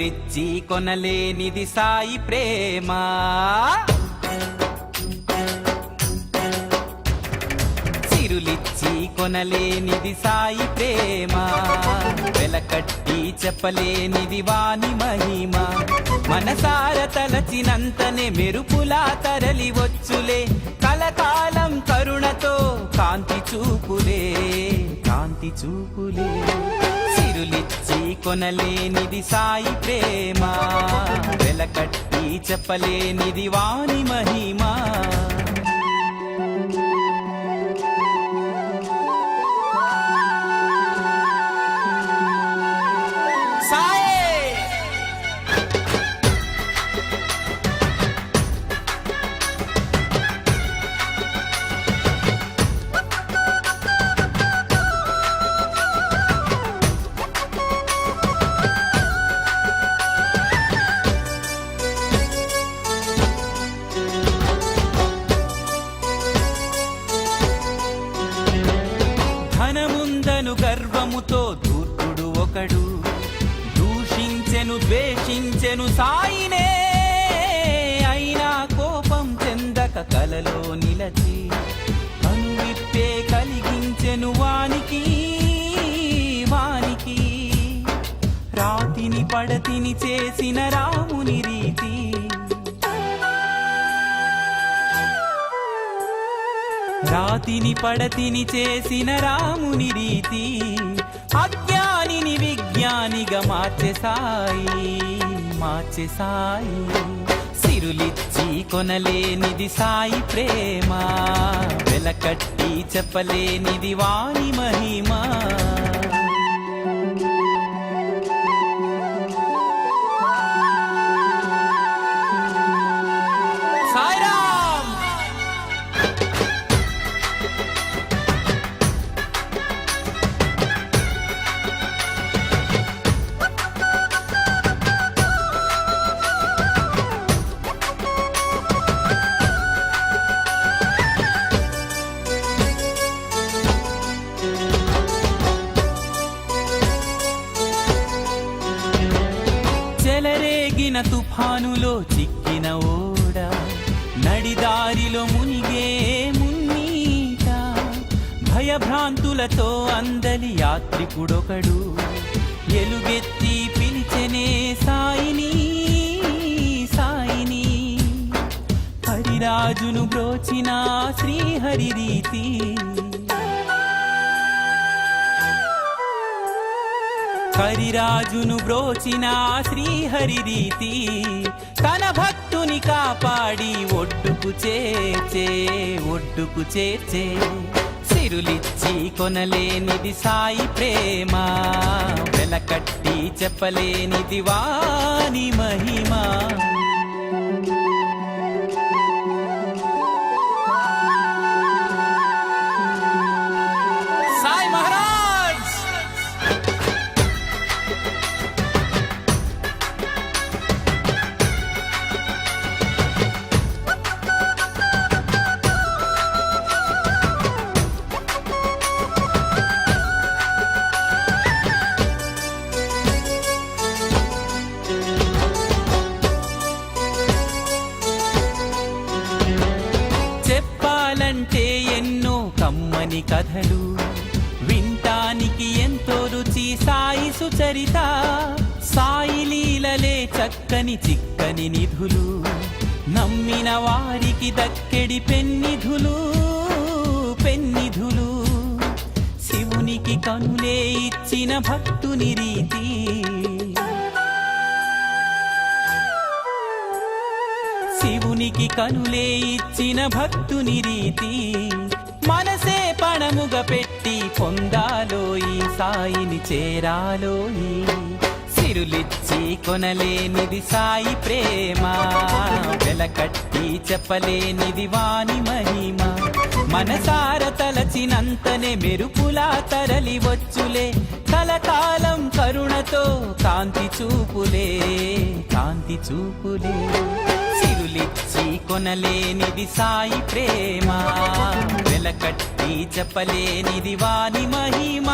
సిరులిచ్చి కొనలేనిది సాయి ప్రేమ. సిరులిచ్చి కొనలేనిది సాయి ప్రేమ, వెలకట్టి చెప్పలేనిది వాని మహిమ. మనసార తలచినంతనే మెరుపులా తరలి వచ్చులే, కలకాలం కరుణతో కాంతి చూపులే, కాంతి చూపులే. సిరులిచ్చి కొనలేనిది సాయి ప్రేమ, వెలకట్టి చెప్పలేనిది వాని మహిమ. ధనముందను గర్వముతో ధూర్తుడు ఒకడు, దూషించెను ద్వేషించెను సాయినే. అయినా కోపం చెందక కలలో నిలచి, అనువిప్పే కలిగించెను వానికి వానికి. రాతిని పడతిని చేసిన రాముని రీతి, రాతిని పడతిని చేసిన రాముని రీతి. అజ్ఞానిని విజ్ఞానిగా మార్చె సాయి, మార్చె సాయి. సిరులిచ్చి కొనలేనిది సాయి ప్రేమ, వెలకట్టి చెప్పలేనిది వాని మహిమ. చెలరేగిన తుఫానులో చిక్కిన ఓడ, నడిదారిలో మునిగే మున్నీట. భయభ్రాంతులతో అందలి యాత్రికుడొకడు, ఎలుగెత్తి పిలిచెనే సాయిని సాయిని. హరిరాజును బ్రోచిన శ్రీహరి రీతి, హరిరాజును బ్రోచిన శ్రీహరి రీతి. తన భక్తుని కాపాడి ఒడ్డుకు చేర్చే, ఒడ్డుకు చేర్చే. సిరులిచ్చి కొనలేనిది సాయి ప్రేమ, వెలకట్టి చెప్పలేనిది వాని మహిమ. సాయి మహారాజ్. చెప్పాలంటే ఎన్నో కమ్మని కథలు, వింటానికి ఎంతో రుచి సాయి సుచరిత. సాయి లీలలే చక్కని చిక్కని నిధులు, నమ్మిన వారికి దక్కెడి పెన్నిధులు పెన్నిధులు. శివునికి కనులే ఇచ్చిన భక్తుని రీతి, శివునికి కనులే ఇచ్చిన భక్తుని రీతి. మనసే పణముగా పెట్టి పొందాలోయి, సాయిని చేరాలోయి. సిరులిచ్చి కొనలేనిది సాయి ప్రేమ, వెలకట్టి చెప్పలేనిది వాని మహిమ. మనసార తలచినంతనే మెరుపులా తరలి వచ్చులే, కలకాలం కరుణతో కాంతి చూపులే, కాంతి చూపులే. సిరులిచ్చి కొనలేనిది సాయి ప్రేమ, వెలకట్టి చెప్పలేనిది వాని మహిమ.